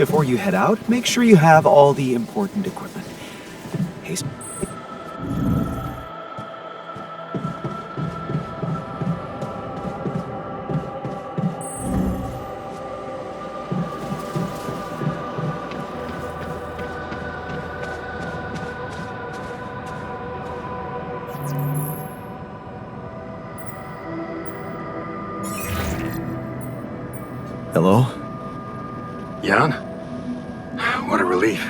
before you head out, make sure you have all the important equipment. Hey, hello? Jan? What a relief.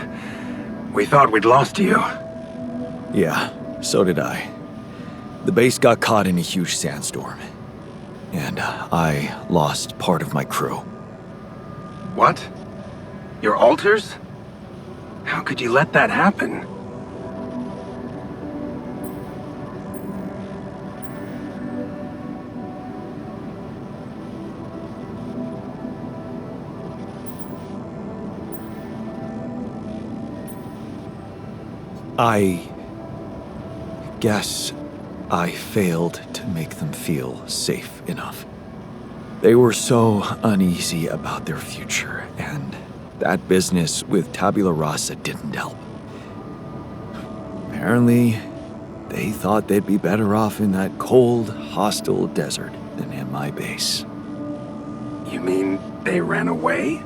We thought we'd lost you. Yeah, so did I. The base got caught in a huge sandstorm. And I lost part of my crew. What? Your alters? How could you let that happen? I guess I failed to make them feel safe enough. They were so uneasy about their future, and that business with Tabula Rasa didn't help. Apparently, they thought they'd be better off in that cold, hostile desert than in my base. You mean they ran away?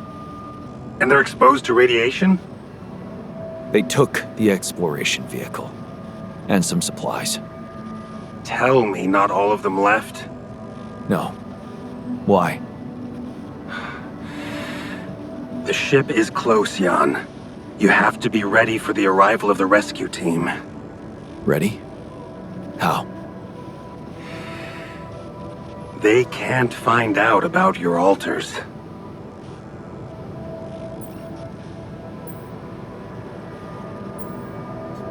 And they're exposed to radiation? They took the exploration vehicle and some supplies. Tell me not all of them left? No. Why? The ship is close, Jan. You have to be ready for the arrival of the rescue team. Ready? How? They can't find out about your alters.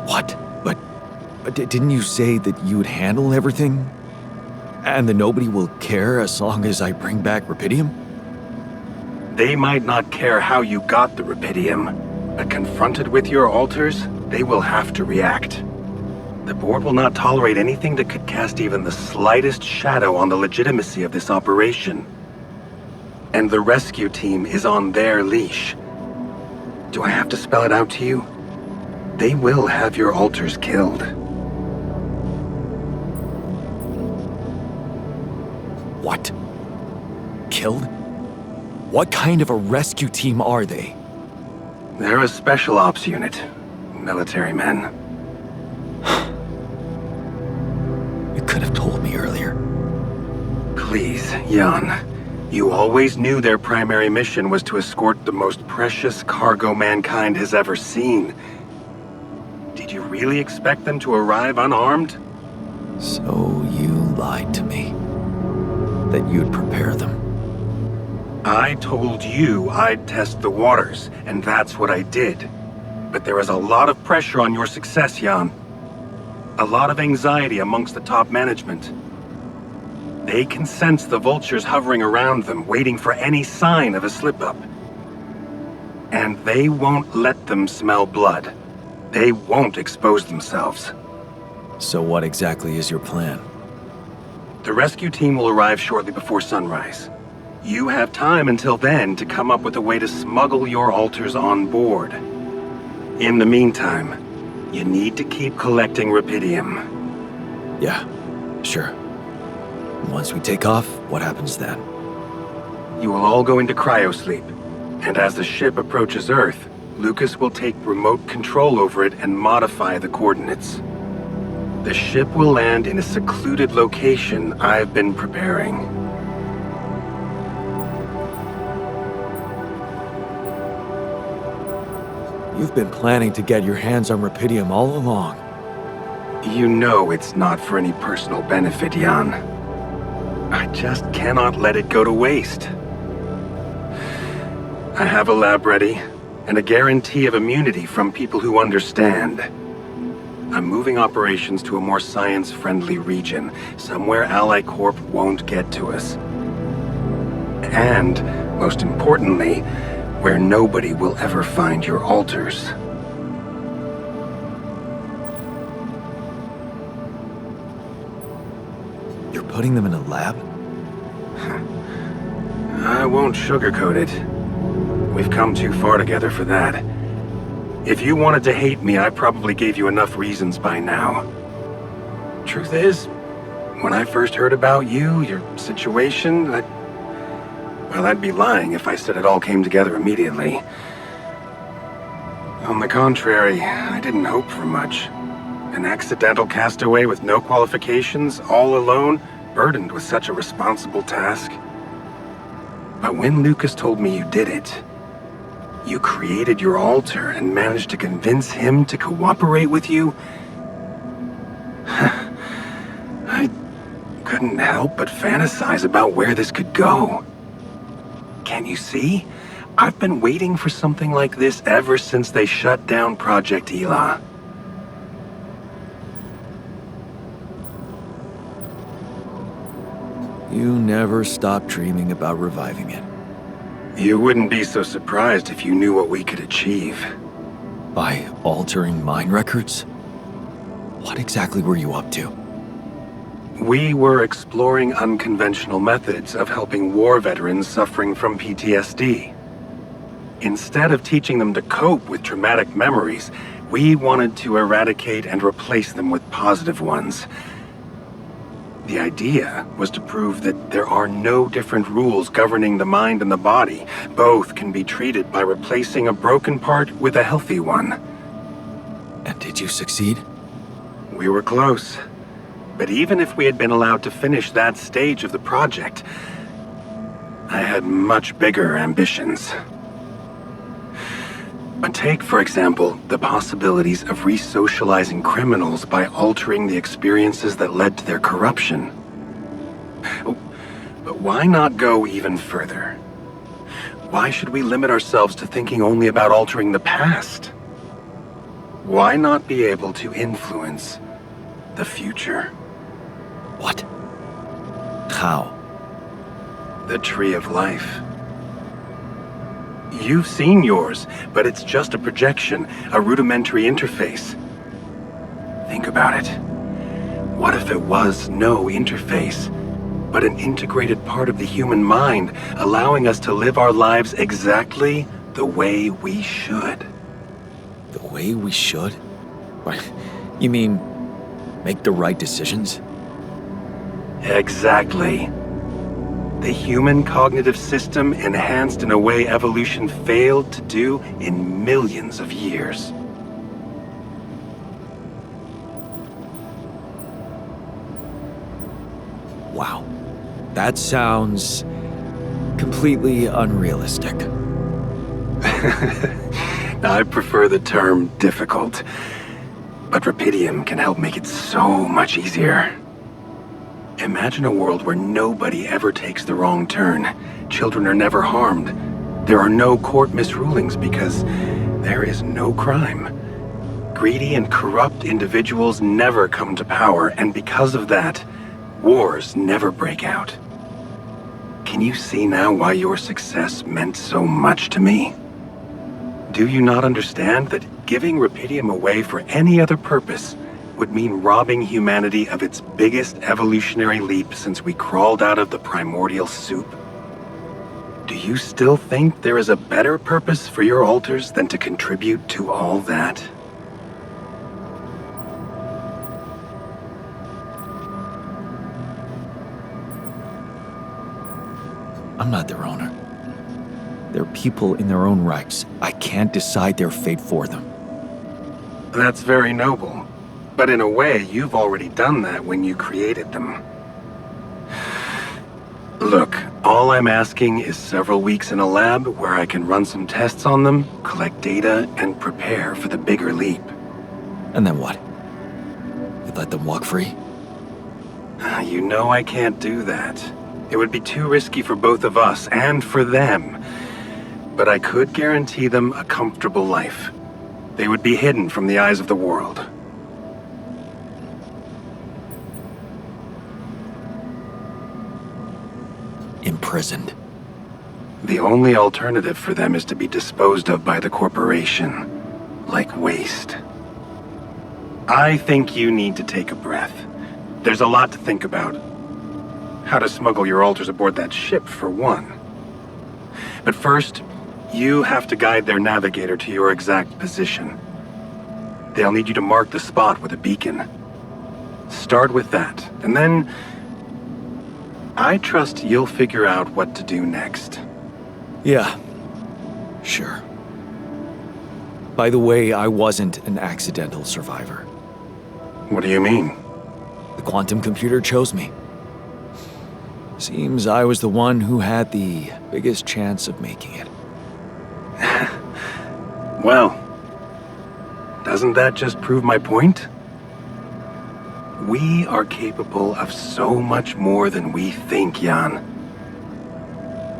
What? But didn't you say that you would handle everything? And that nobody will care as long as I bring back Rapidium? They might not care how you got the Rapidium, but confronted with your alters, they will have to react. The board will not tolerate anything that could cast even the slightest shadow on the legitimacy of this operation. And the rescue team is on their leash. Do I have to spell it out to you? They will have your alters killed. What? Killed? What kind of a rescue team are they? They're a special ops unit. Military men. You could have told me earlier. Please, Jan. You always knew their primary mission was to escort the most precious cargo mankind has ever seen. Did you really expect them to arrive unarmed? So you lied to me. That you'd prepare them. I told you I'd test the waters, and that's what I did. But there is a lot of pressure on your success, Jan. A lot of anxiety amongst the top management. They can sense the vultures hovering around them, waiting for any sign of a slip-up. And they won't let them smell blood. They won't expose themselves. So what exactly is your plan? The rescue team will arrive shortly before sunrise. You have time until then to come up with a way to smuggle your alters on board. In the meantime, you need to keep collecting Rapidium. Yeah, sure. Once we take off, what happens then? You will all go into cryosleep, and as the ship approaches Earth, Lucas will take remote control over it and modify the coordinates. The ship will land in a secluded location I've been preparing. You've been planning to get your hands on Rapidium all along. You know it's not for any personal benefit, Jan. I just cannot let it go to waste. I have a lab ready, and a guarantee of immunity from people who understand. I'm moving operations to a more science-friendly region, somewhere Ally Corp won't get to us. And, most importantly, where nobody will ever find your alters. You're putting them in a lab? I won't sugarcoat it. We've come too far together for that. If you wanted to hate me, I probably gave you enough reasons by now. Truth is, when I first heard about you, your situation, I'd be lying if I said it all came together immediately. On the contrary, I didn't hope for much. An accidental castaway with no qualifications, all alone, burdened with such a responsible task. But when Lucas told me you did it, you created your alter and managed to convince him to cooperate with you, I couldn't help but fantasize about where this could go. Can't you see? I've been waiting for something like this ever since they shut down Project Ela. You never stopped dreaming about reviving it. You wouldn't be so surprised if you knew what we could achieve. By altering mine records? What exactly were you up to? We were exploring unconventional methods of helping war veterans suffering from PTSD. Instead of teaching them to cope with traumatic memories, we wanted to eradicate and replace them with positive ones. The idea was to prove that there are no different rules governing the mind and the body. Both can be treated by replacing a broken part with a healthy one. And did you succeed? We were close. But even if we had been allowed to finish that stage of the project, I had much bigger ambitions. But take, for example, the possibilities of re-socializing criminals by altering the experiences that led to their corruption. But why not go even further? Why should we limit ourselves to thinking only about altering the past? Why not be able to influence the future? What? How? The tree of life. You've seen yours, but it's just a projection, a rudimentary interface. Think about it. What if it was no interface, but an integrated part of the human mind, allowing us to live our lives exactly the way we should? The way we should? What? You mean, make the right decisions? Exactly. The human cognitive system enhanced in a way evolution failed to do in millions of years. Wow. That sounds completely unrealistic. I prefer the term difficult, but Rapidium can help make it so much easier. Imagine a world where nobody ever takes the wrong turn. Children are never harmed. There are no court misrulings because there is no crime. Greedy and corrupt individuals never come to power, and because of that, wars never break out. Can you see now why your success meant so much to me? Do you not understand that giving Rapidium away for any other purpose would mean robbing humanity of its biggest evolutionary leap since we crawled out of the primordial soup? Do you still think there is a better purpose for your alters than to contribute to all that? I'm not their owner. They're people in their own rights. I can't decide their fate for them. That's very noble. But in a way, you've already done that when you created them. Look, all I'm asking is several weeks in a lab where I can run some tests on them, collect data, and prepare for the bigger leap. And then what? You let them walk free? You know I can't do that. It would be too risky for both of us and for them. But I could guarantee them a comfortable life. They would be hidden from the eyes of the world. Imprisoned. The only alternative for them is to be disposed of by the corporation, like waste. I think you need to take a breath. There's a lot to think about. How to smuggle your alters aboard that ship, for one. But first, You have to guide their navigator to your exact position. They'll need you to mark the spot with a beacon. Start with that, and then I trust you'll figure out what to do next. Yeah, sure. By the way, I wasn't an accidental survivor. What do you mean? The quantum computer chose me. Seems I was the one who had the biggest chance of making it. Well, doesn't that just prove my point? We are capable of so much more than we think, Jan.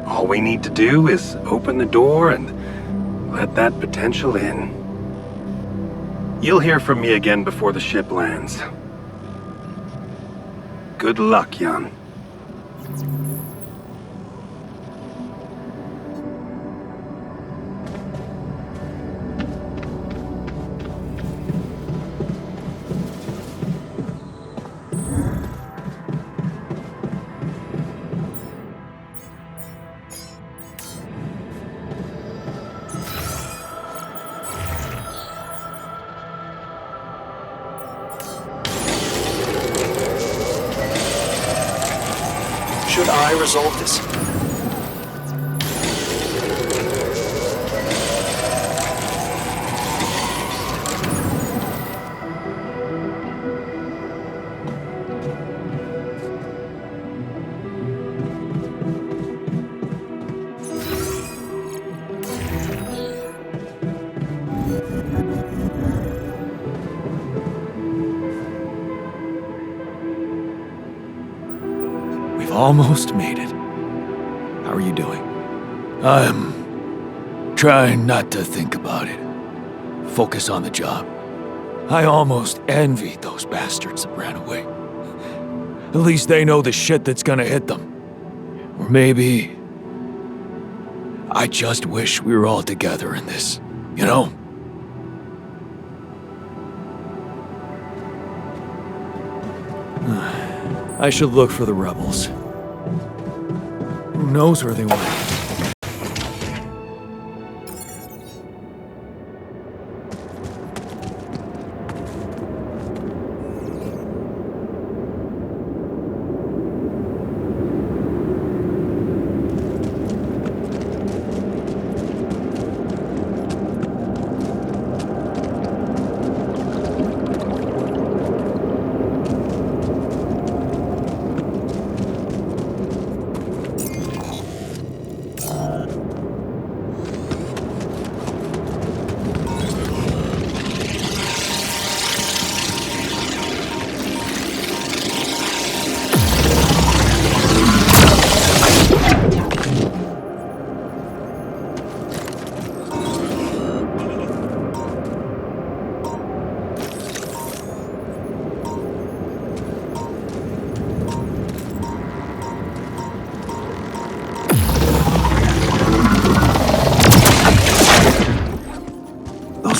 All we need to do is open the door and let that potential in. You'll hear from me again before the ship lands. Good luck, Jan. Should I resolve this? Almost made it. How are you doing? I'm trying not to think about it. Focus on the job. I almost envied those bastards that ran away. At least they know the shit that's gonna hit them. Or maybe I just wish we were all together in this, you know? I should look for the rebels. Who knows where they went?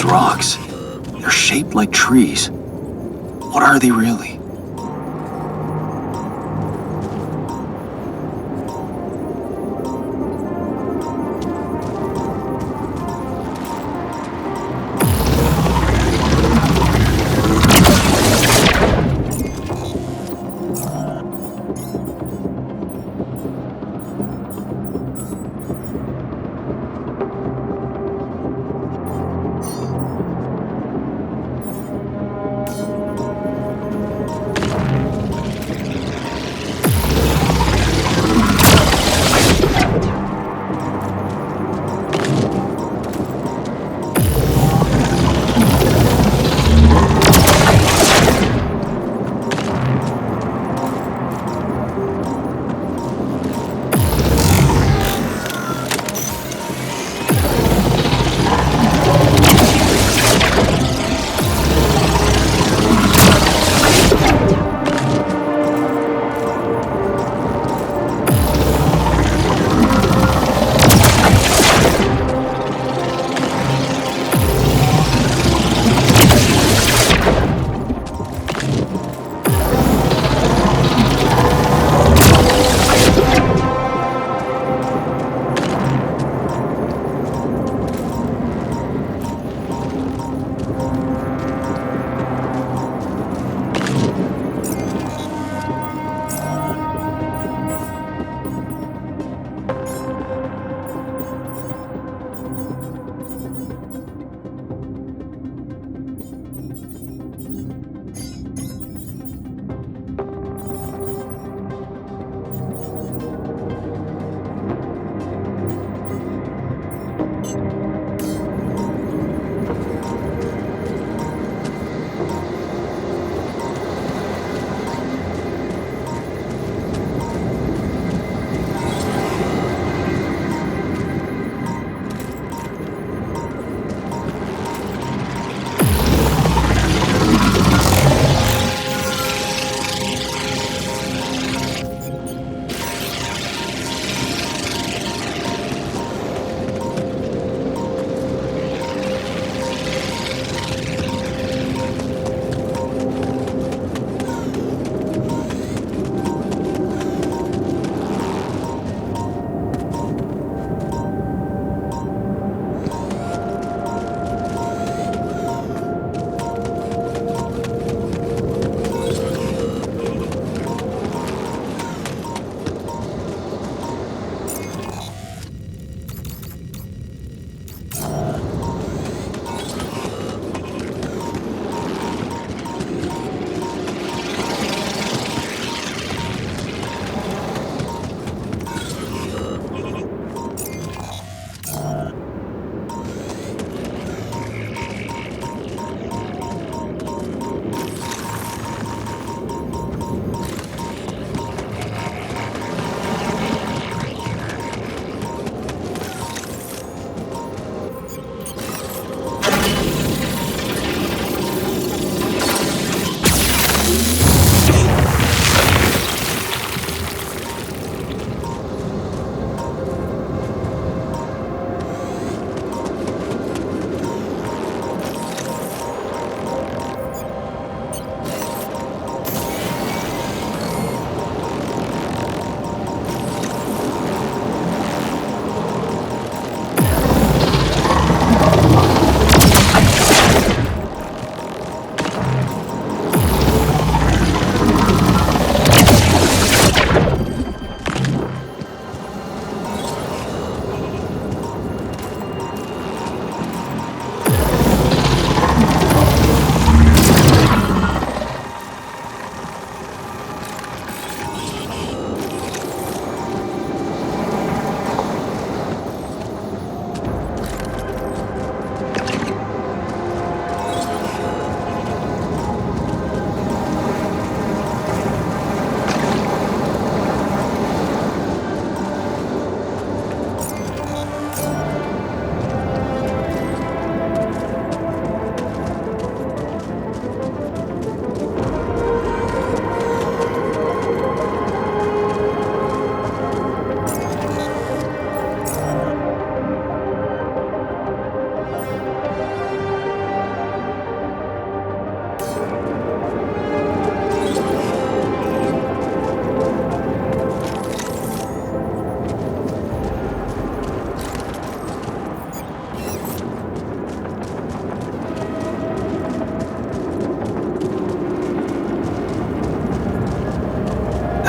Rocks. They're shaped like trees. What are they really?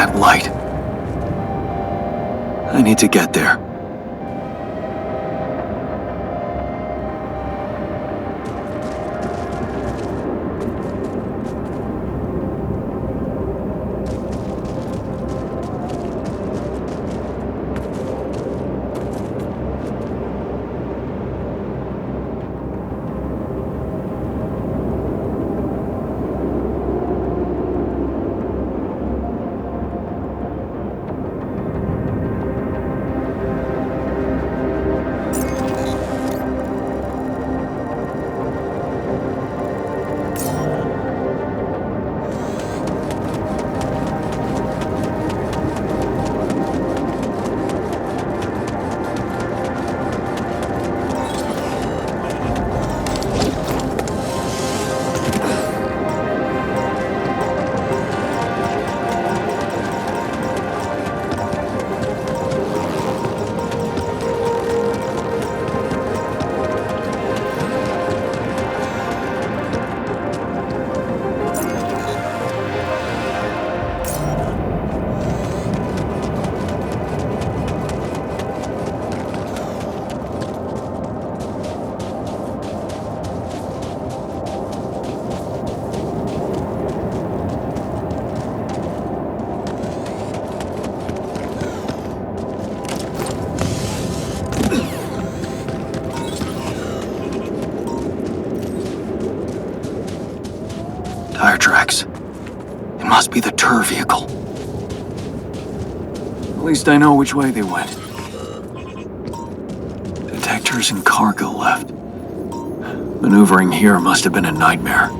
that light. I need to get there. Tire tracks. It must be the tour vehicle. At least I know which way they went. Detectors and cargo left. Maneuvering here must have been a nightmare.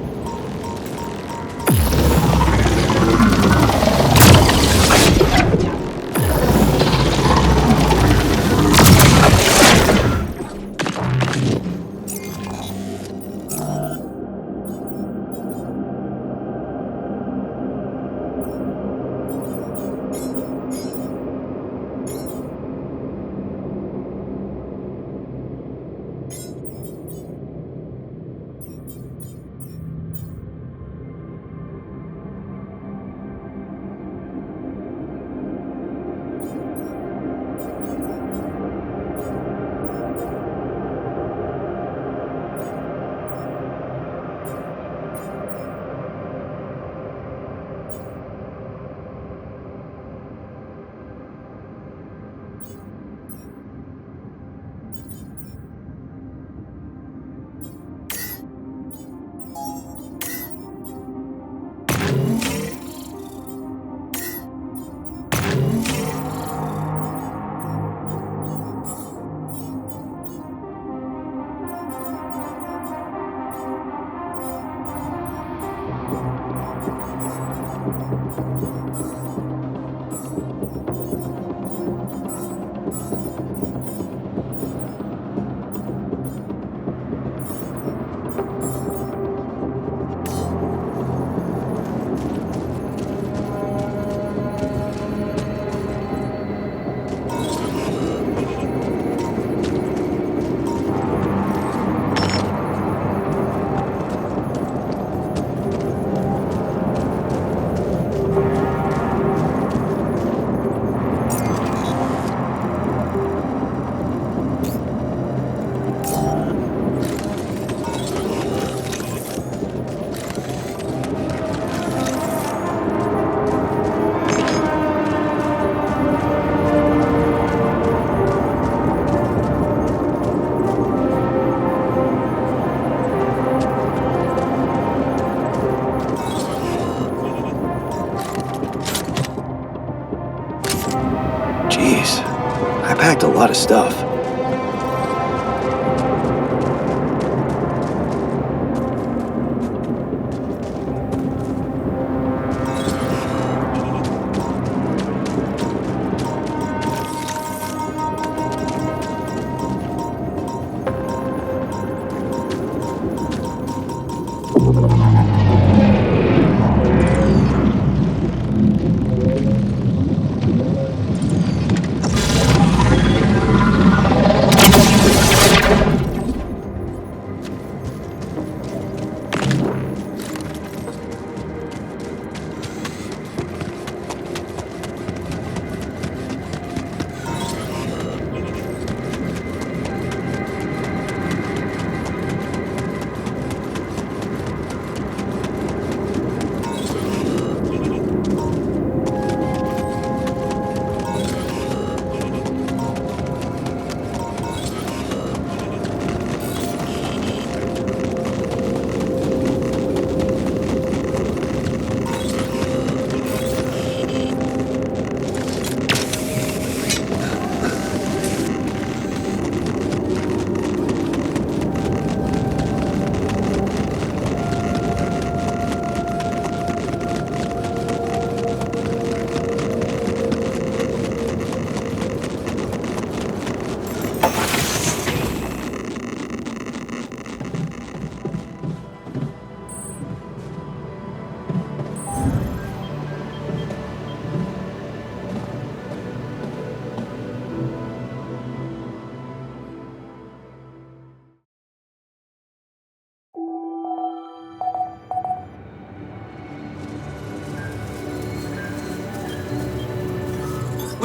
Packed a lot of stuff.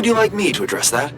Would you like me to address that?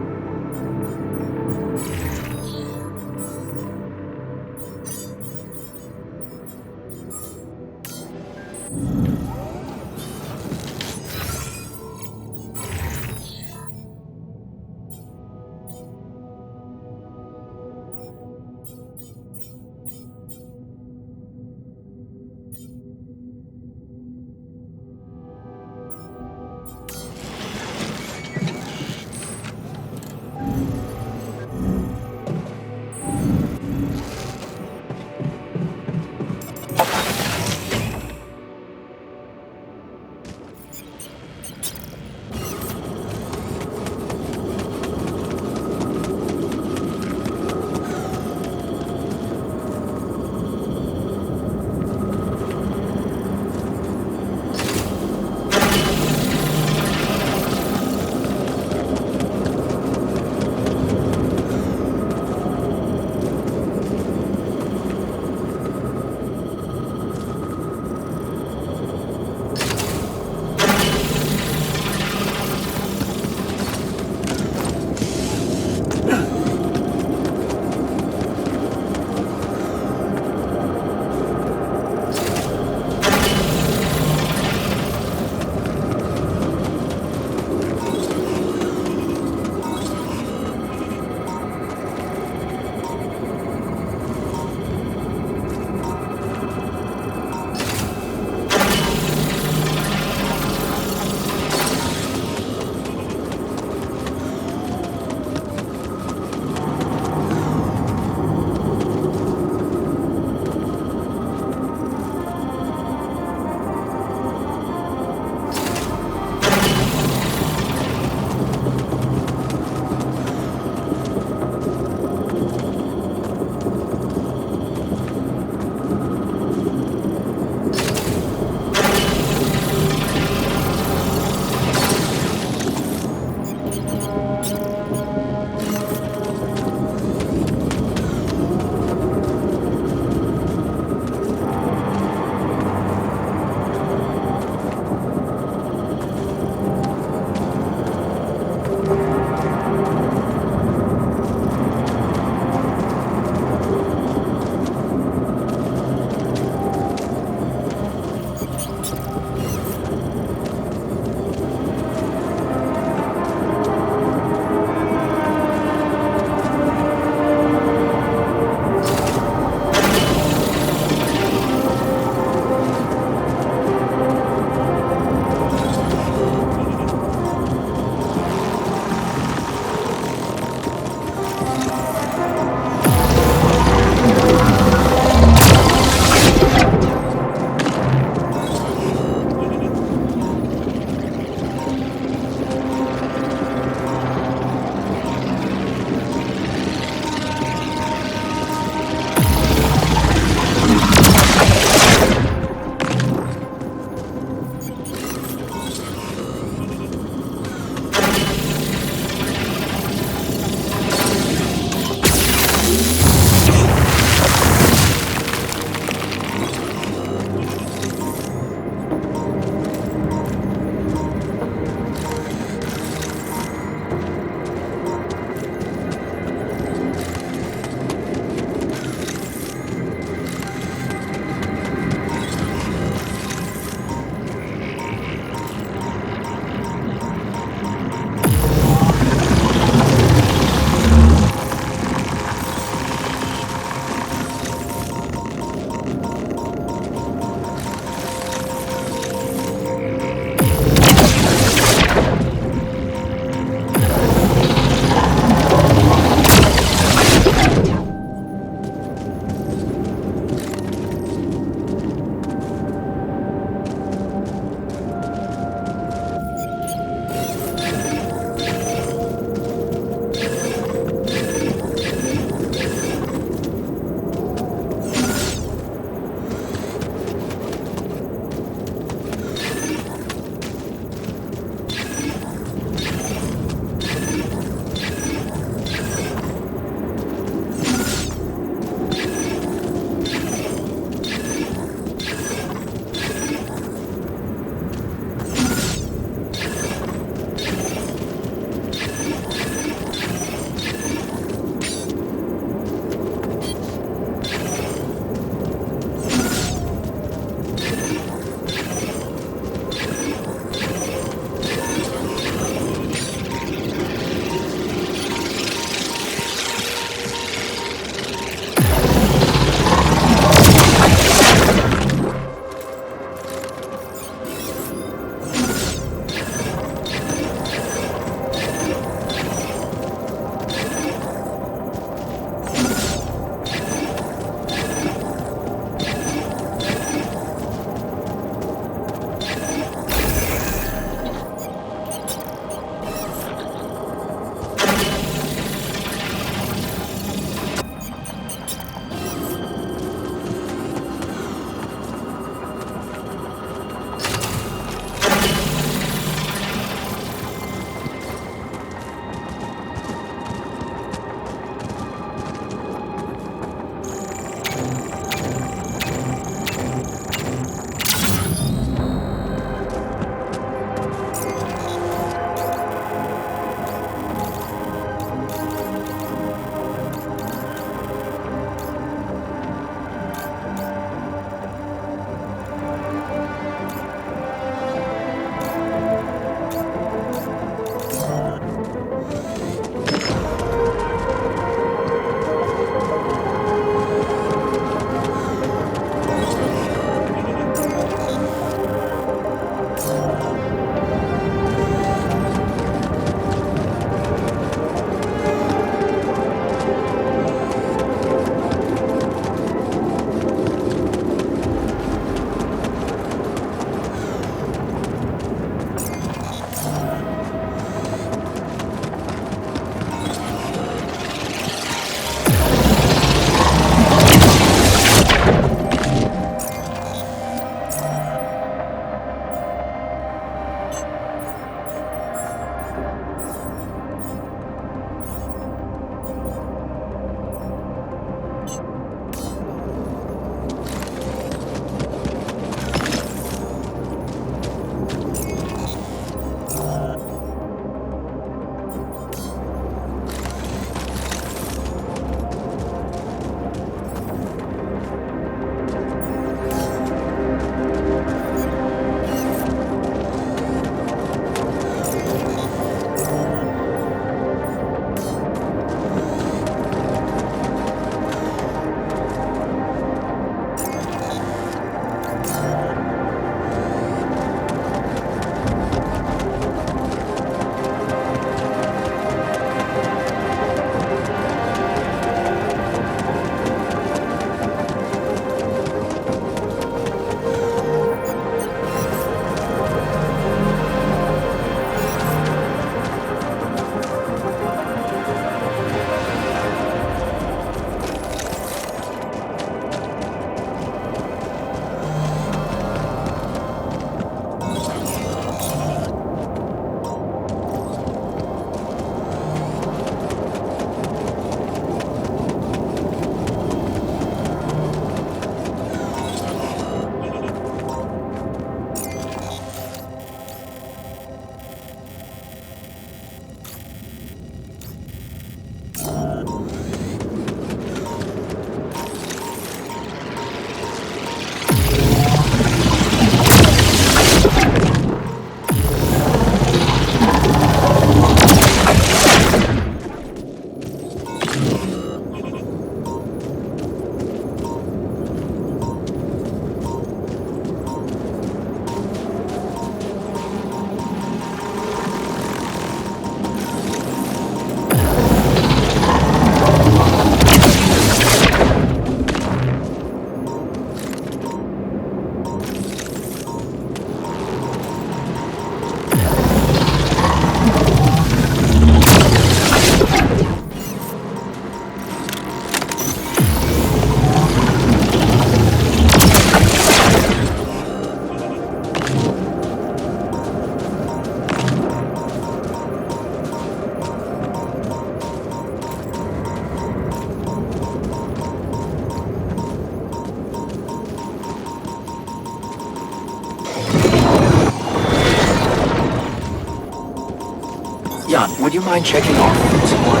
you mind checking our food supply?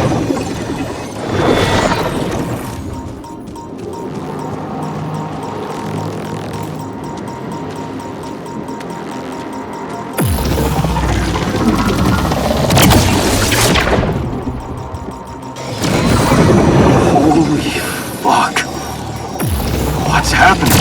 Holy fuck. What's happening?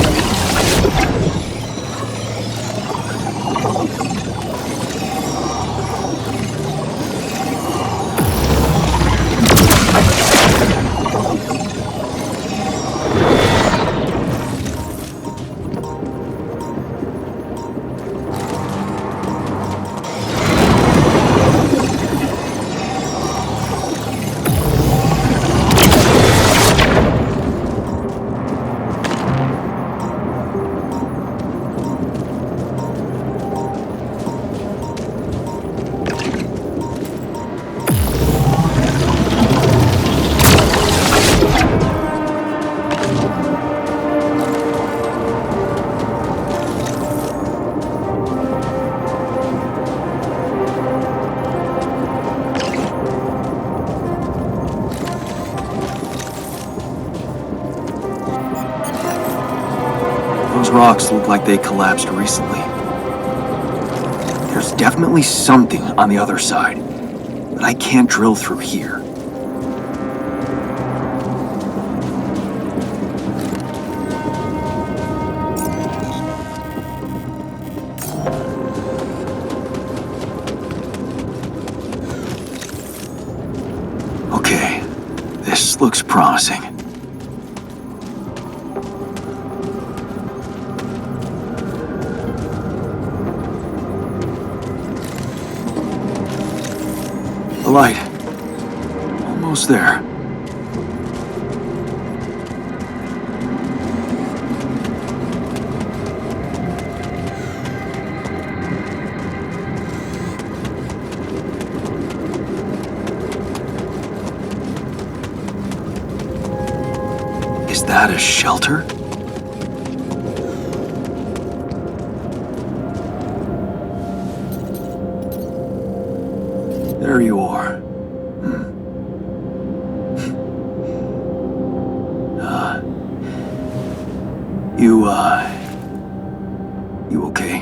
Those rocks look like they collapsed recently. There's definitely something on the other side, but I can't drill through here. Okay, this looks promising. The light. Almost there. Is that a shelter? There you are. You okay?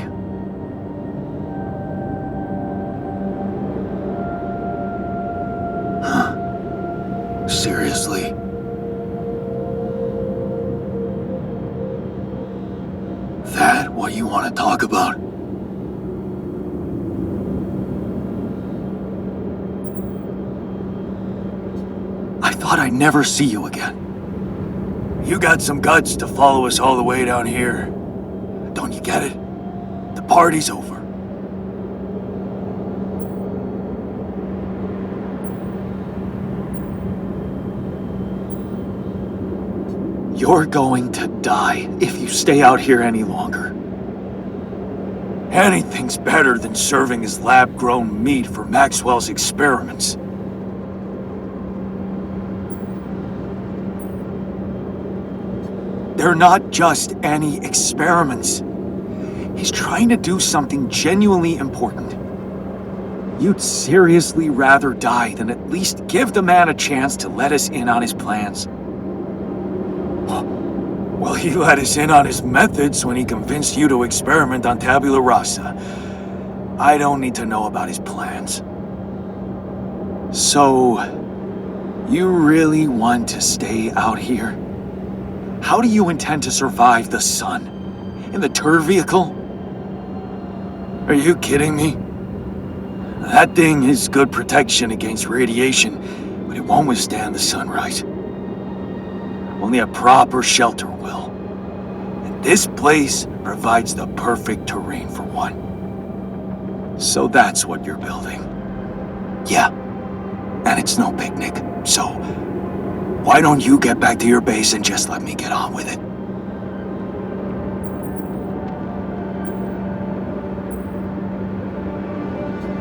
Huh. Seriously? That what you want to talk about? I thought I'd never see you again. You got some guts to follow us all the way down here. Don't you get it? The party's over. You're going to die if you stay out here any longer. Anything's better than serving as lab-grown meat for Maxwell's experiments. They're not just any experiments. He's trying to do something genuinely important. You'd seriously rather die than at least give the man a chance to let us in on his plans. Well, he let us in on his methods when he convinced you to experiment on tabula rasa. I don't need to know about his plans. So, you really want to stay out here? How do you intend to survive the sun? In the tour vehicle? Are you kidding me? That thing is good protection against radiation, but it won't withstand the sunrise. Only a proper shelter will. And this place provides the perfect terrain for one. So that's what you're building. Yeah, and it's no picnic, so why don't you get back to your base and just let me get on with it?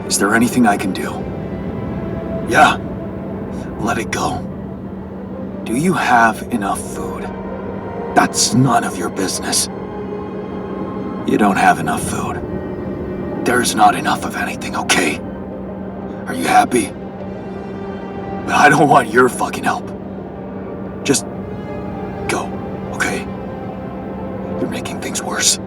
Is there anything I can do? Yeah, let it go. Do you have enough food? That's none of your business. You don't have enough food. There's not enough of anything, okay? Are you happy? But I don't want your fucking help. Just go, okay? You're making things worse.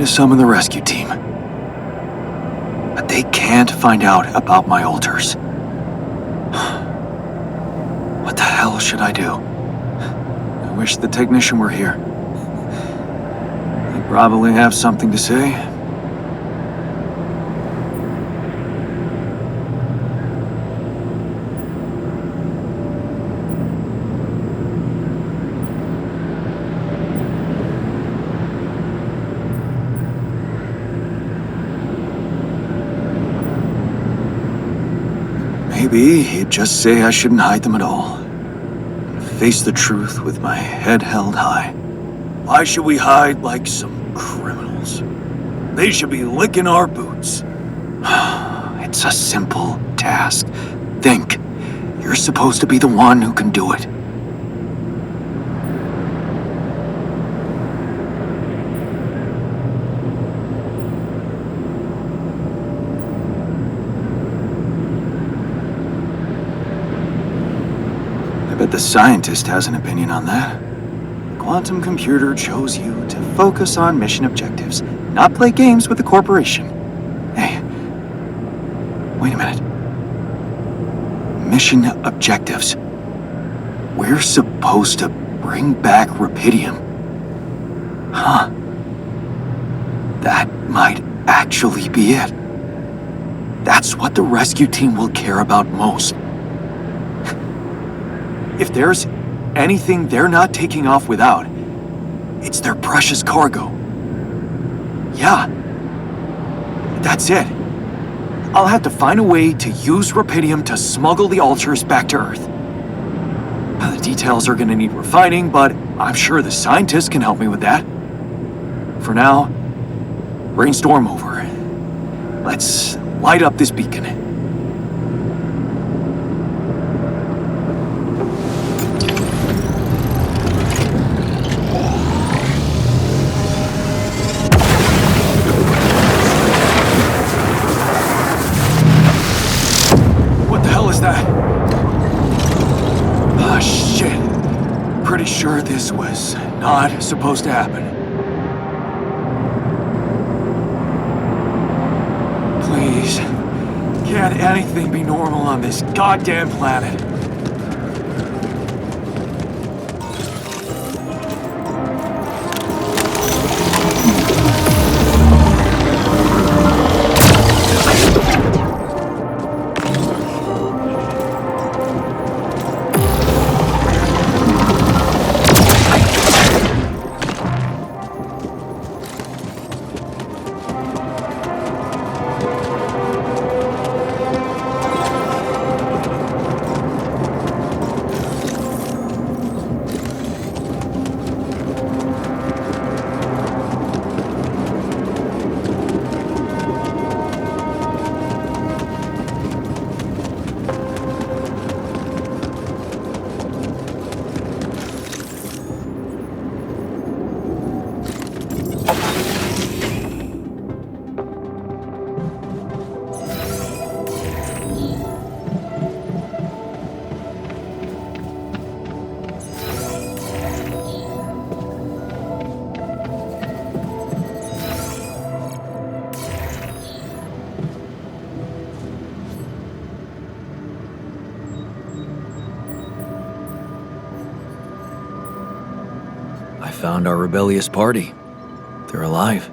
to summon the rescue team. But they can't find out about my altars. What the hell should I do? I wish the technician were here. He'd probably have something to say. Maybe he'd just say I shouldn't hide them at all. Face the truth with my head held high. Why should we hide like some criminals? They should be licking our boots. It's a simple task. Think. You're supposed to be the one who can do it. I bet the scientist has an opinion on that. The quantum computer chose you to focus on mission objectives, not play games with the corporation. Hey, wait a minute. Mission objectives. We're supposed to bring back Rapidium. Huh. That might actually be it. That's what the rescue team will care about most. If there's anything they're not taking off without, it's their precious cargo. Yeah. That's it. I'll have to find a way to use Rapidium to smuggle the altars back to Earth. The details are gonna need refining, but I'm sure the scientists can help me with that. For now, brainstorm over. Let's light up this beacon. Pretty sure this was not supposed to happen. Please, can't anything be normal on this goddamn planet? Found our rebellious party. They're alive.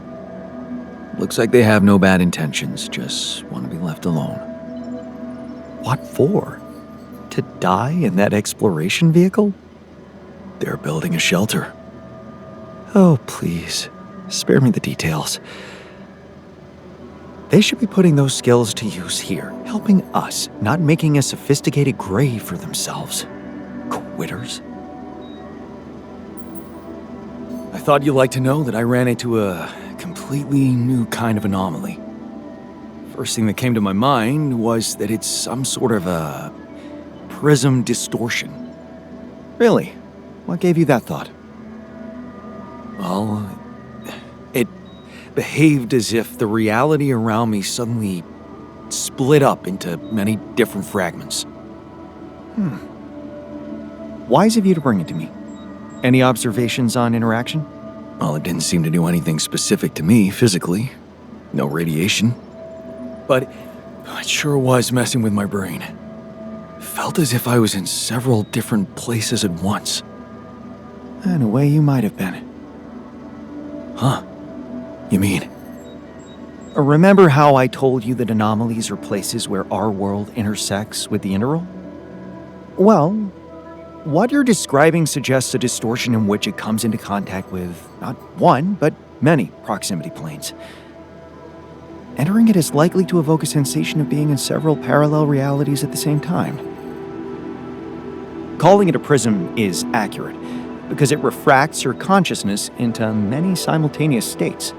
Looks like they have no bad intentions, just want to be left alone. What for? To die in that exploration vehicle? They're building a shelter. Oh, please, spare me the details. They should be putting those skills to use here, helping us, not making a sophisticated grave for themselves. Quitters. I thought you'd like to know that I ran into a completely new kind of anomaly. First thing that came to my mind was that it's some sort of a prism distortion. Really? What gave you that thought? Well, it behaved as if the reality around me suddenly split up into many different fragments. Wise of you to bring it to me. Any observations on interaction? Well, it didn't seem to do anything specific to me physically. No radiation. But it sure was messing with my brain. Felt as if I was in several different places at once. In a way, you might have been. Huh? You mean? Remember how I told you that anomalies are places where our world intersects with the integral? Well, what you're describing suggests a distortion in which it comes into contact with not one, but many proximity planes. Entering it is likely to evoke a sensation of being in several parallel realities at the same time. Calling it a prism is accurate, because it refracts your consciousness into many simultaneous states.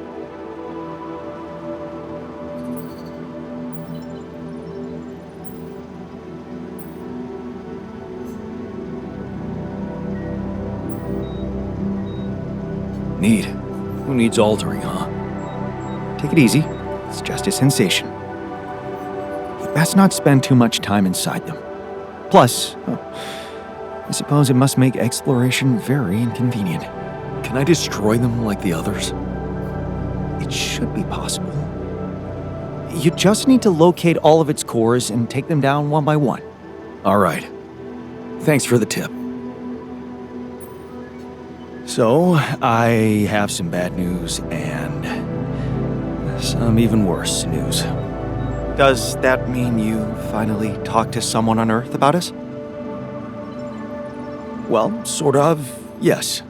Neat. Who needs altering, huh? Take it easy. It's just a sensation. You best not spend too much time inside them. Plus, I suppose it must make exploration very inconvenient. Can I destroy them like the others? It should be possible. You just need to locate all of its cores and take them down one by one. All right. Thanks for the tip. So, I have some bad news and some even worse news. Does that mean you finally talked to someone on Earth about us? Well, sort of, yes.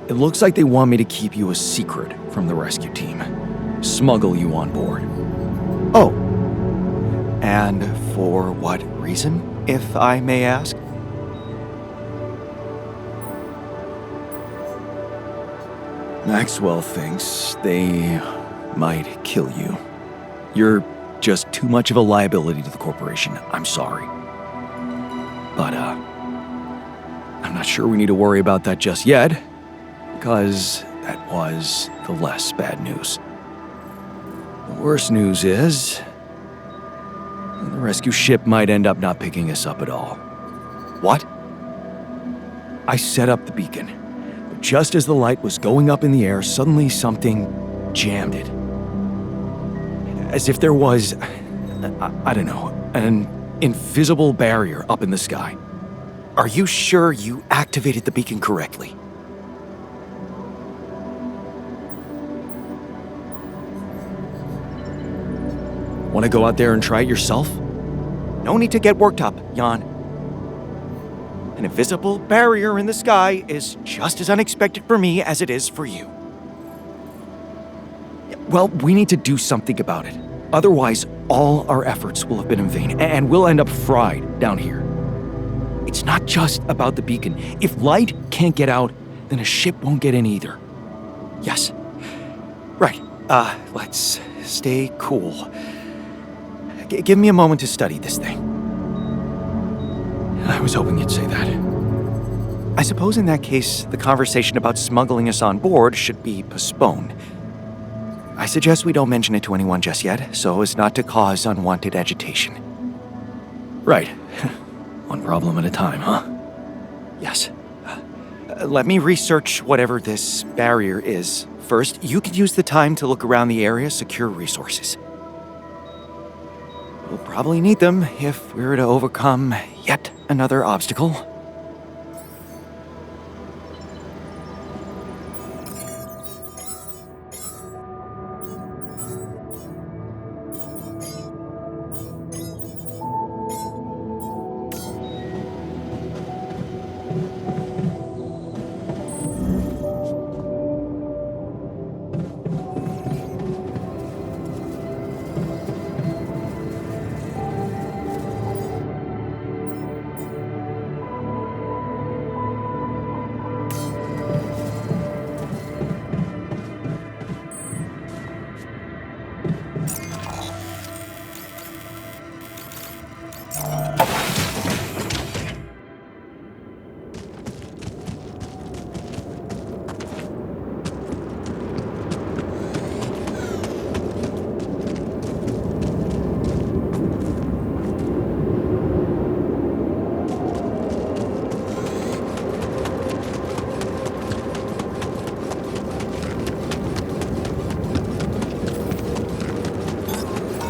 It looks like they want me to keep you a secret from the rescue team. Smuggle you on board. Oh. And for what reason, if I may ask? Maxwell thinks they might kill you. You're just too much of a liability to the corporation. I'm sorry. But, I'm not sure we need to worry about that just yet, because that was the less bad news. The worst news is the rescue ship might end up not picking us up at all. What? I set up the beacon, but just as the light was going up in the air, suddenly something jammed it. As if there was, I don't know, an invisible barrier up in the sky. Are you sure you activated the beacon correctly? Want to go out there and try it yourself? No need to get worked up, Jan. An invisible barrier in the sky is just as unexpected for me as it is for you. Well, we need to do something about it. Otherwise, all our efforts will have been in vain, and we'll end up fried down here. It's not just about the beacon. If light can't get out, then a ship won't get in either. Yes. Right. Let's stay cool. Give me a moment to study this thing. I was hoping you'd say that. I suppose in that case, the conversation about smuggling us on board should be postponed. I suggest we don't mention it to anyone just yet, so as not to cause unwanted agitation. Right. One problem at a time, huh? Yes. Let me research whatever this barrier is. First, you could use the time to look around the area, secure resources. We'll probably need them if we're to overcome yet another obstacle.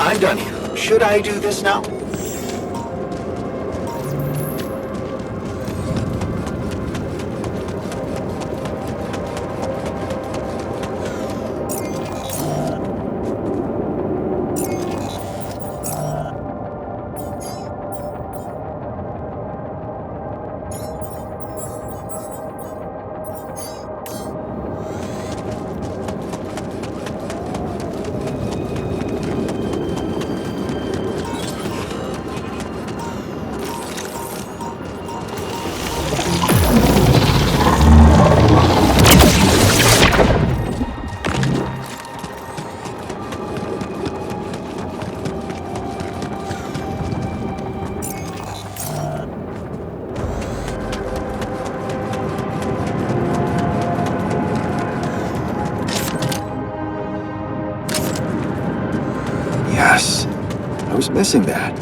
I'm done here. Should I do this now? Yes, I was missing that.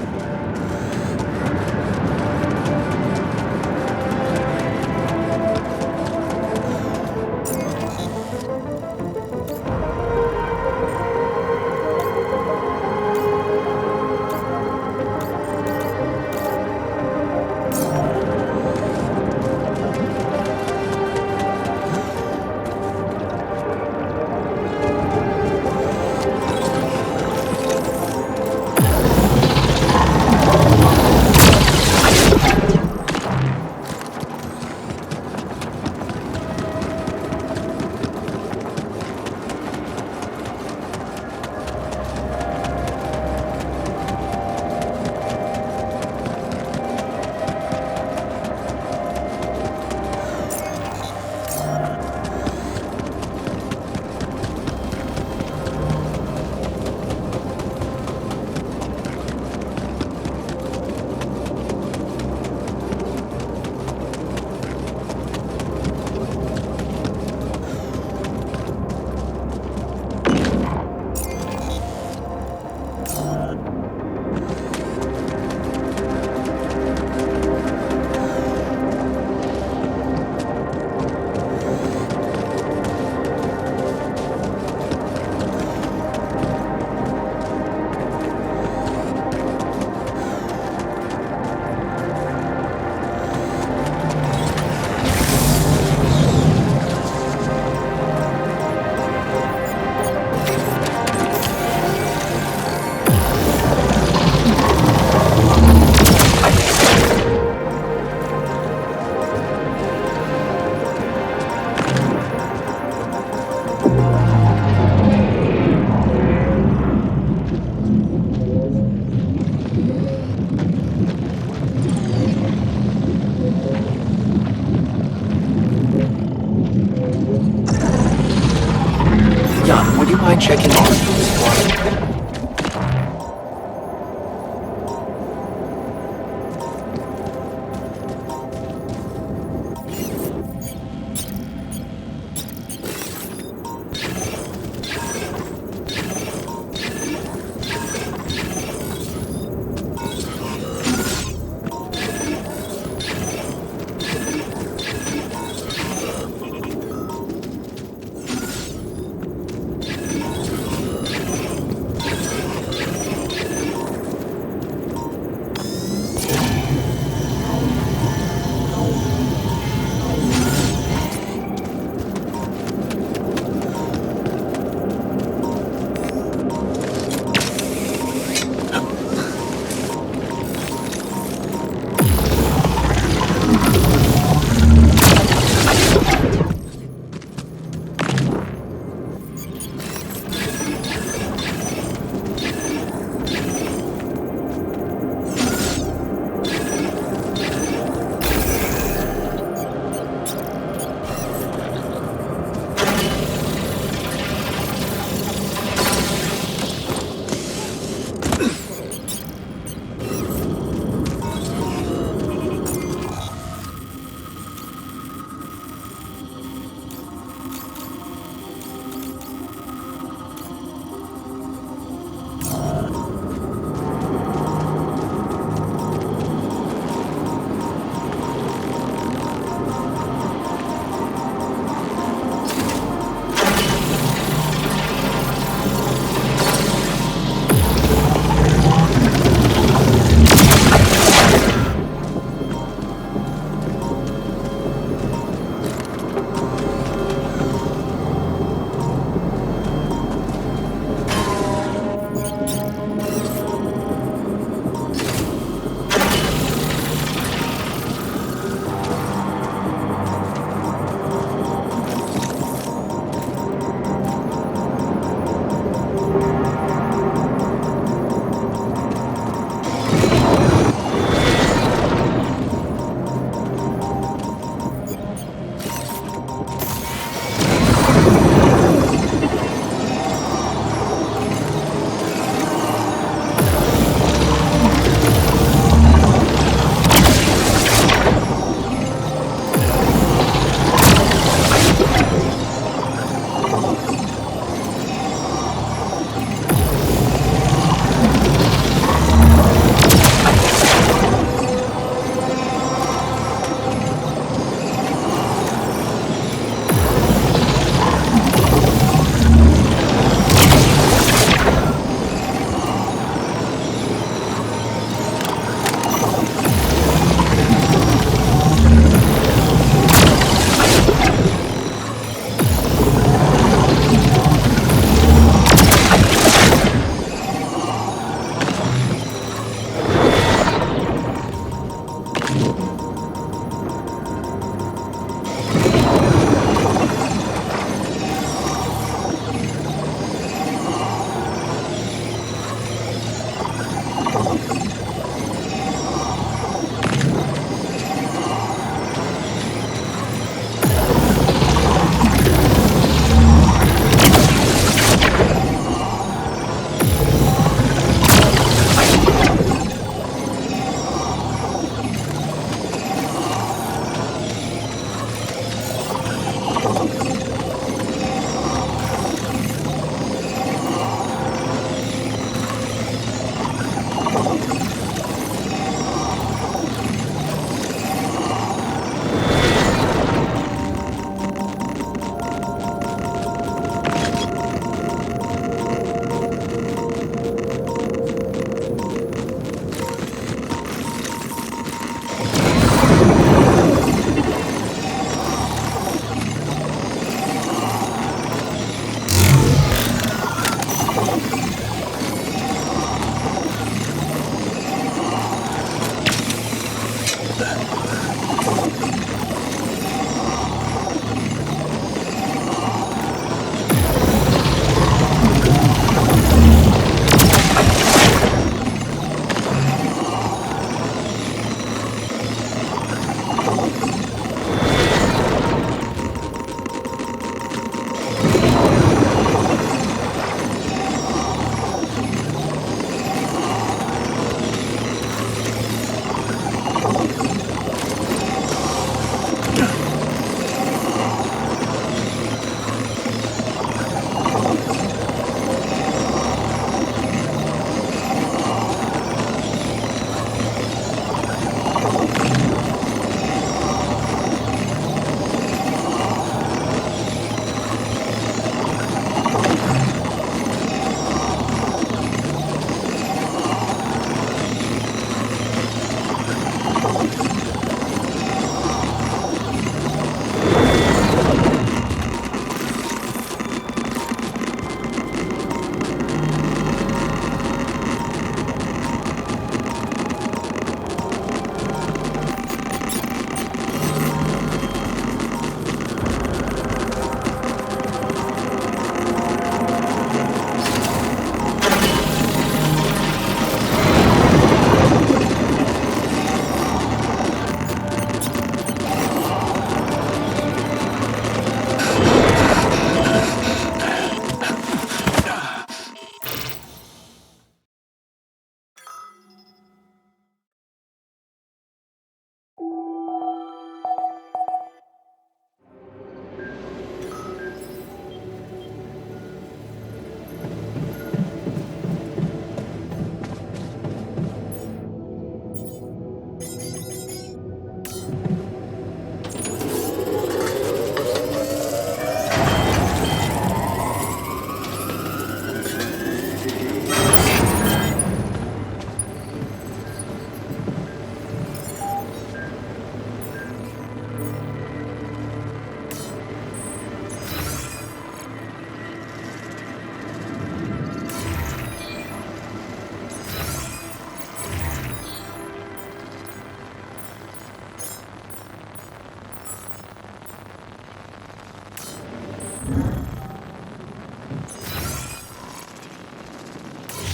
Jan, would you mind checking on this one?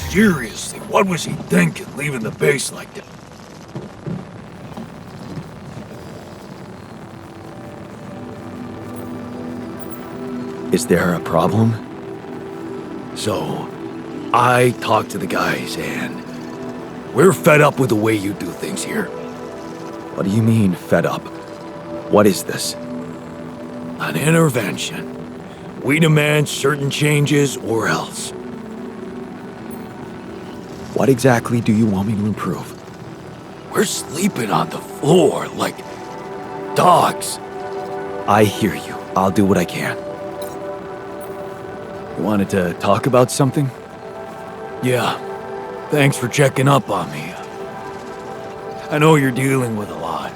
Seriously, what was he thinking, leaving the base like that? Is there a problem? So, I talked to the guys, and we're fed up with the way you do things here. What do you mean, fed up? What is this? An intervention. We demand certain changes or else. What exactly do you want me to improve? We're sleeping on the floor like dogs. I hear you. I'll do what I can. You wanted to talk about something? Yeah, thanks for checking up on me. I know you're dealing with a lot.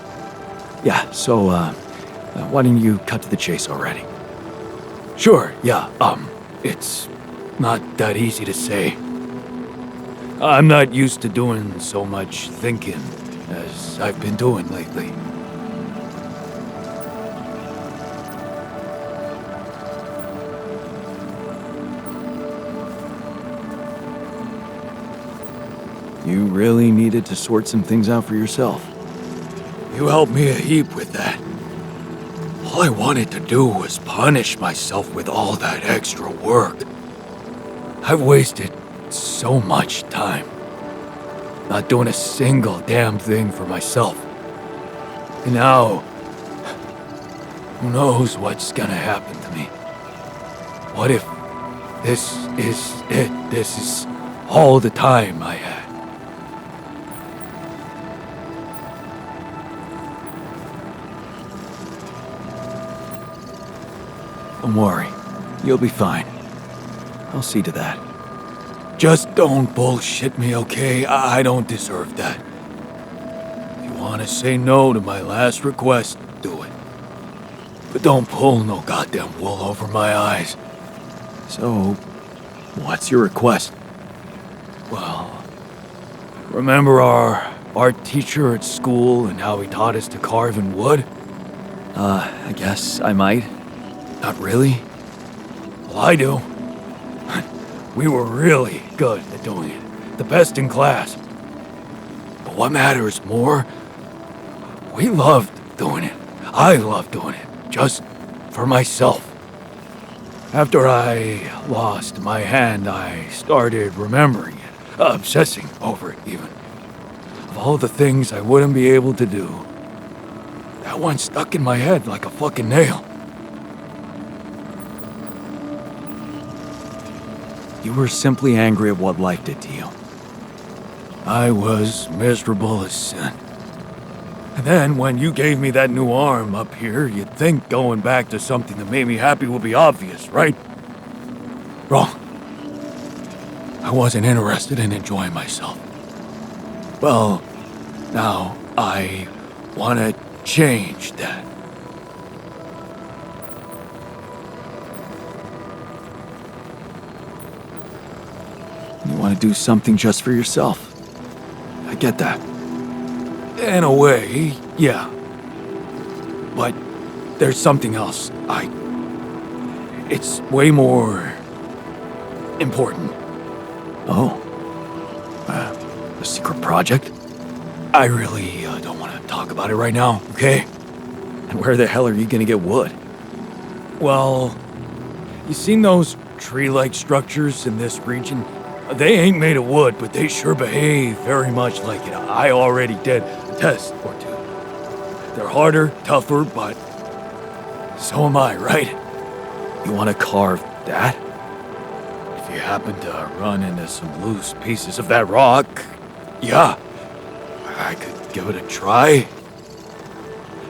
Yeah, so, why don't you cut to the chase already? Sure, yeah, it's not that easy to say. I'm not used to doing so much thinking as I've been doing lately. You really needed to sort some things out for yourself. You helped me a heap with that. All I wanted to do was punish myself with all that extra work. I've wasted so much time. Not doing a single damn thing for myself. And now, who knows what's gonna happen to me? What if this is it? This is all the time I had. Don't worry. You'll be fine. I'll see to that. Just don't bullshit me, okay? I don't deserve that. If you want to say no to my last request, do it. But don't pull no goddamn wool over my eyes. So, what's your request? Well, remember our art teacher at school and how he taught us to carve in wood? I guess I might. Not really? Well, I do. We were really good at doing it. The best in class. But what matters more, we loved doing it. I loved doing it. Just for myself. After I lost my hand, I started remembering it. Obsessing over it, even. Of all the things I wouldn't be able to do, that one stuck in my head like a fucking nail. You were simply angry at what life did to you. I was miserable as sin. And then when you gave me that new arm up here, you'd think going back to something that made me happy would be obvious, right? Wrong. I wasn't interested in enjoying myself. Well, now I want to change that. You want to do something just for yourself. I get that. In a way, yeah. But there's something else. It's way more important. Oh. A secret project? I really don't want to talk about it right now, okay? And where the hell are you gonna get wood? Well, you seen those tree-like structures in this region? They ain't made of wood, but they sure behave very much like it. I already did a test or two. They're harder, tougher, but so am I, right? You want to carve that? If you happen to run into some loose pieces of that rock, yeah, I could give it a try.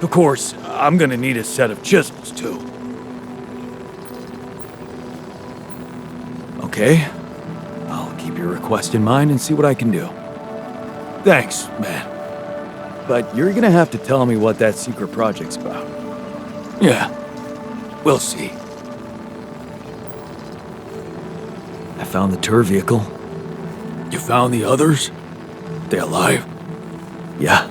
Of course, I'm gonna need a set of chisels, too. Okay. I'll keep your request in mind and see what I can do. Thanks, man. But you're gonna have to tell me what that secret project's about. Yeah, we'll see. I found the tour vehicle. You found the others? They alive? Yeah.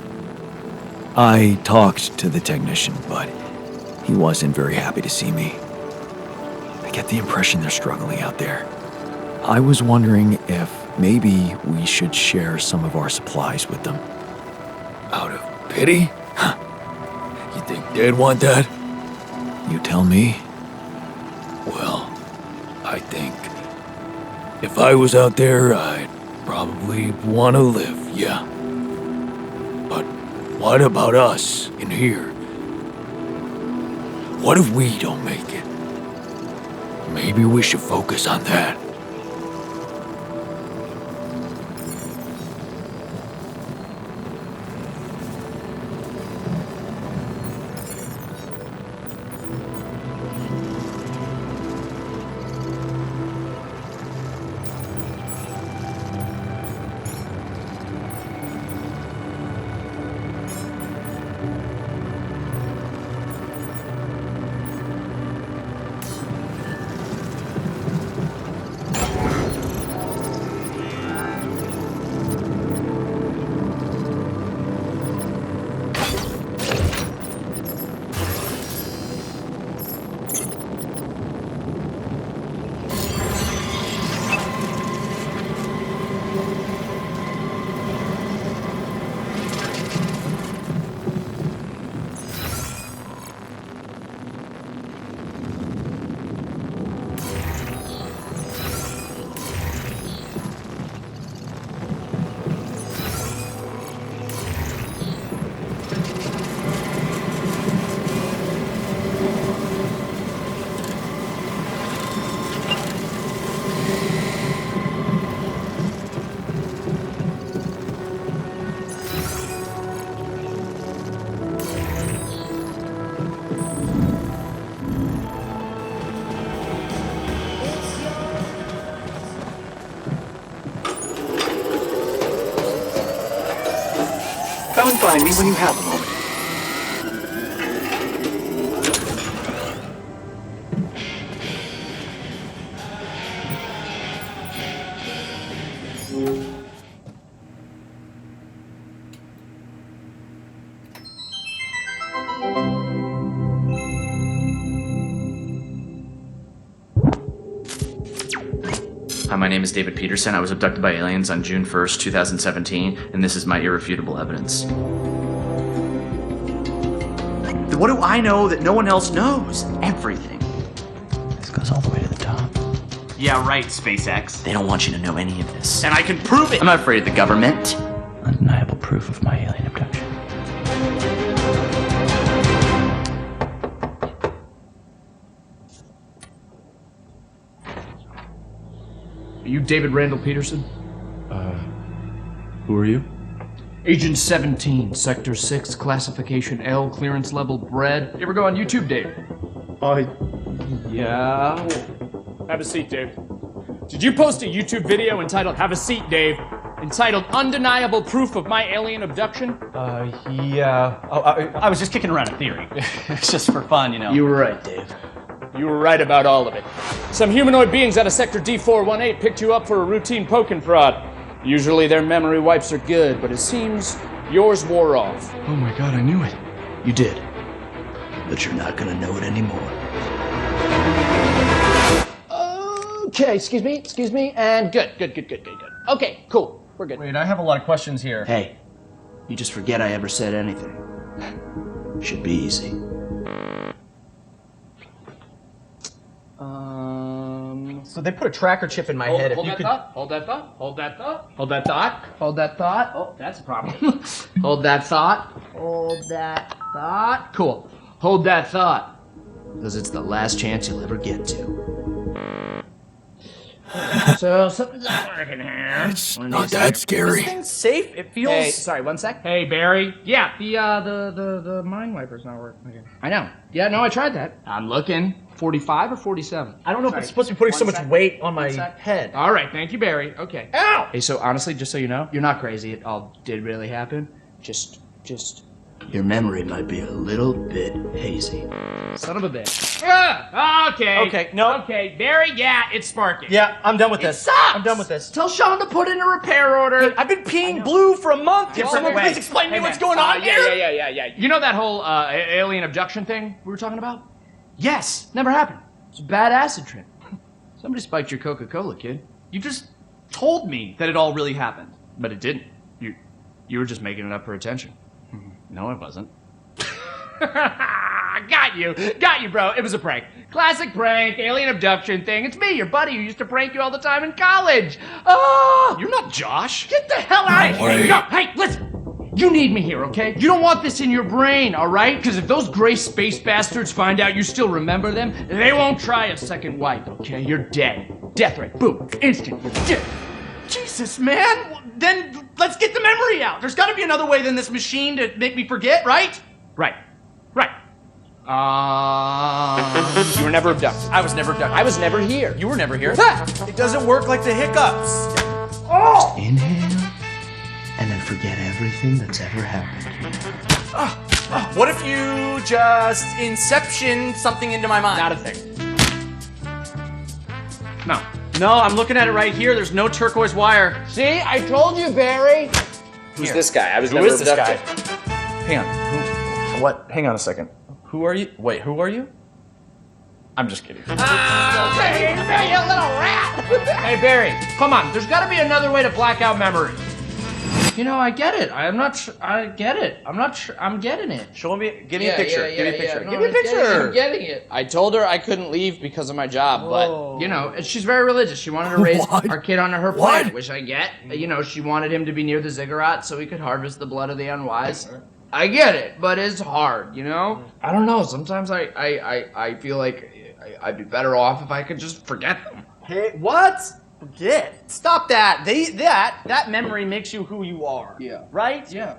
I talked to the technician, but he wasn't very happy to see me. I get the impression they're struggling out there. I was wondering if maybe we should share some of our supplies with them. Out of pity? Huh. You think they'd want that? You tell me. Well, I think if I was out there, I'd probably want to live, yeah. But what about us in here? What if we don't make it? Maybe we should focus on that. Come and find me when you have a moment. Hi, my name is David Peterson. I was abducted by aliens on June 1st, 2017, and this is my irrefutable evidence. What do I know that no one else knows? Everything. This goes all the way to the top. Yeah, right, SpaceX. They don't want you to know any of this. And I can prove it! I'm not afraid of the government. Undeniable proof of my alien abduction. Are you David Randall Peterson? Who are you? Agent 17, Sector 6, Classification L, Clearance Level Bred. You ever go on YouTube, Dave? Yeah. Have a seat, Dave. Did you post a YouTube video entitled Have a Seat, Dave? Entitled Undeniable Proof of My Alien Abduction? Yeah. Oh, I was just kicking around a theory. It's just for fun, you know. You were right, Dave. You were right about all of it. Some humanoid beings out of Sector D418 picked you up for a routine poke and prod. Usually their memory wipes are good, but it seems yours wore off. Oh my god, I knew it. You did. But you're not gonna know it anymore. Okay, excuse me, and good. Okay, cool, we're good. Wait, I have a lot of questions here. Hey, you just forget I ever said anything. Should be easy. So they put a tracker chip in my head. Hold that thought. Oh, that's a problem. Hold that thought. Cool. Hold that thought. Because it's the last chance you'll ever get to. So something's not working here. It's not that scary. This thing's safe. It feels. Hey, sorry, 1 sec. Hey, Barry. Yeah, the mind wiper's not working again. I know. Yeah, no, I tried that. I'm looking. 45 or 47? I don't know if it's supposed to be putting so much weight on my head. All right, thank you, Barry. Okay. Ow! Hey, so honestly, just so you know, you're not crazy. It all did really happen. Just. Your memory might be a little bit hazy. Son of a bitch. Okay. Okay, no. Okay, Barry, yeah, it's sparking. Yeah, I'm done with this. Sucks! I'm done with this. Tell Sean to put in a repair order. I've been peeing blue for a month. Can someone please explain to me what's going on here? Yeah. You know that whole alien abduction thing we were talking about? Yes, never happened. It's a bad acid trip. Somebody spiked your Coca-Cola, kid. You just told me that it all really happened. But it didn't. You were just making it up for attention. No, it wasn't. Got you, bro. It was a prank. Classic prank, alien abduction thing. It's me, your buddy, who used to prank you all the time in college. Oh, You're not Josh. get the hell out of here! wait. No, hey, listen. You need me here, okay? You don't want this in your brain, all right? Because if those gray space bastards find out you still remember them, they won't try a second wipe, okay? You're dead. Death threat. Boom. Instant. You're dead. Jesus, man. Then let's get the memory out. There's got to be another way than this machine to make me forget, right? Right. You were never abducted. I was never abducted. I was never here. You were never here. It doesn't work like the hiccups. Inhale, and then forget everything that's ever happened. What if you just inception something into my mind? Not a thing. No, I'm looking at it right here. There's no turquoise wire. See, I told you, Barry. Who's this guy? I was never Who is abducted. this guy? Hang on. What? Hang on a second. Who are you? Wait, who are you? I'm just kidding. Hey, you little rat! Hey, Barry, come on. There's got to be another way to black out memory. You know, I get it. I get it. I'm getting it. Show me. Give me a picture. Give me a picture. No, Give me a I'm getting it, picture. I'm getting it. I told her I couldn't leave because of my job, but, you know, she's very religious. She wanted to raise our kid on her planet, which I get. You know, she wanted him to be near the ziggurat so he could harvest the blood of the unwise. I get it, but it's hard, you know? I don't know. Sometimes I feel like I'd be better off if I could just forget them. Hey, what? Forget. Stop that. That memory makes you who you are. Yeah. Right? Yeah.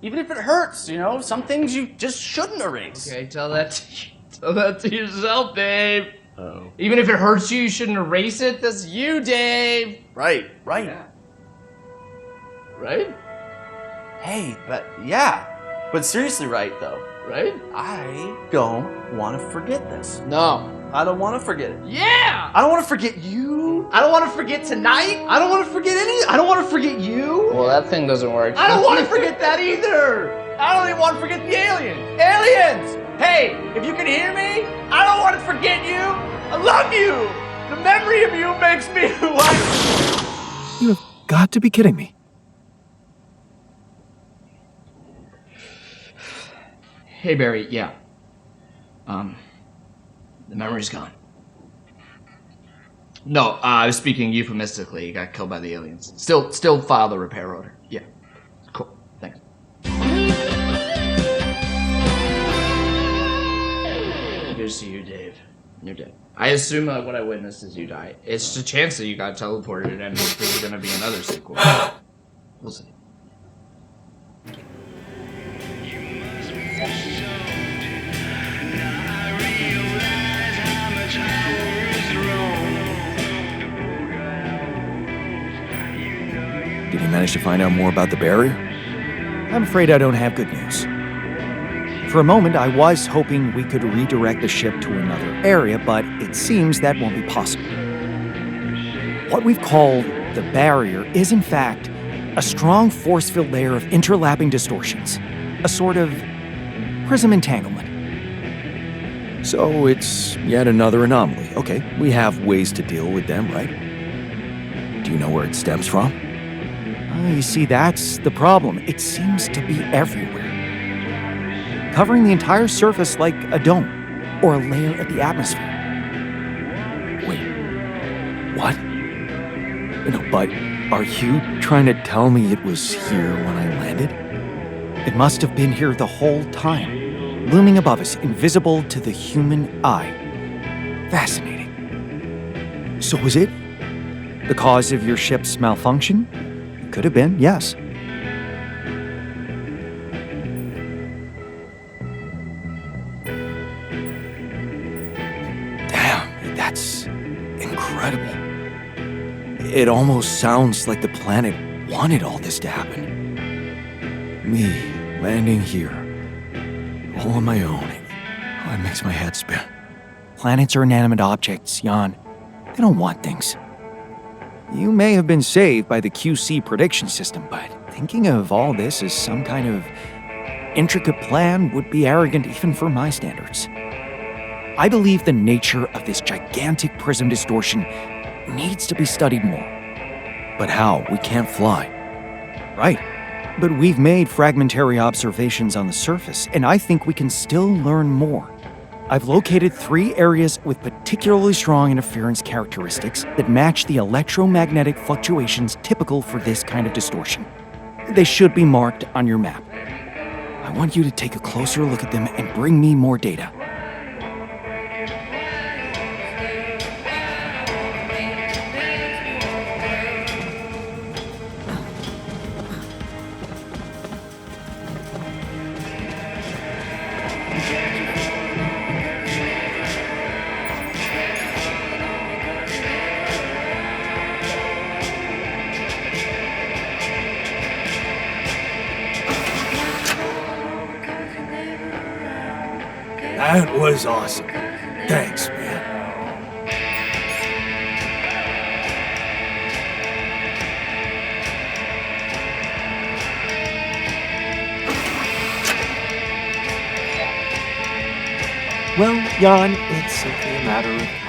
Even if it hurts, you know, some things you just shouldn't erase. Okay, tell that to yourself, Dave. Oh. Even if it hurts you, you shouldn't erase it. That's you, Dave. Right. Yeah. Right? Hey, but seriously, right though. Right? I don't want to forget this. No. I don't want to forget it. Yeah! I don't want to forget you. I don't want to forget tonight. I don't want to forget I don't want to forget you. Well, that thing doesn't work. I don't want to forget that either. I don't even want to forget the aliens. Aliens! Hey, if you can hear me, I don't want to forget you. I love you. The memory of you makes me who I am. You have got to be kidding me. Hey, Barry, yeah. The memory's gone. No, I was speaking euphemistically. He got killed by the aliens. Still file the repair order. Yeah. Cool. Thanks. Good to see you, Dave. You're dead. I assume what I witnessed is you die. It's just a chance that you got teleported and there's gonna be another sequel. We'll see. Did you manage to find out more about the barrier? I'm afraid I don't have good news. For a moment, I was hoping we could redirect the ship to another area, but it seems that won't be possible. What we've called the barrier is, in fact, a strong force-filled layer of interlapping distortions, a sort of prism entanglement. So it's yet another anomaly. Okay, we have ways to deal with them, right? Do you know where it stems from? You see, that's the problem. It seems to be everywhere. Covering the entire surface like a dome, or a layer of the atmosphere. Wait, what? No, but are you trying to tell me it was here when I landed? It must have been here the whole time, looming above us, invisible to the human eye. Fascinating. So was it the cause of your ship's malfunction? It could have been, yes. Damn, that's incredible. It almost sounds like the planet wanted all this to happen. Me landing here, all on my own. Oh, it makes my head spin. Planets are inanimate objects, Jan. They don't want things. You may have been saved by the QC prediction system, but thinking of all this as some kind of intricate plan would be arrogant even for my standards. I believe the nature of this gigantic prism distortion needs to be studied more. But how? We can't fly. Right. But we've made fragmentary observations on the surface, and I think we can still learn more. I've located 3 areas with particularly strong interference characteristics that match the electromagnetic fluctuations typical for this kind of distortion. They should be marked on your map. I want you to take a closer look at them and bring me more data. That was awesome. Thanks, man. Well, Jan, it's simply a matter of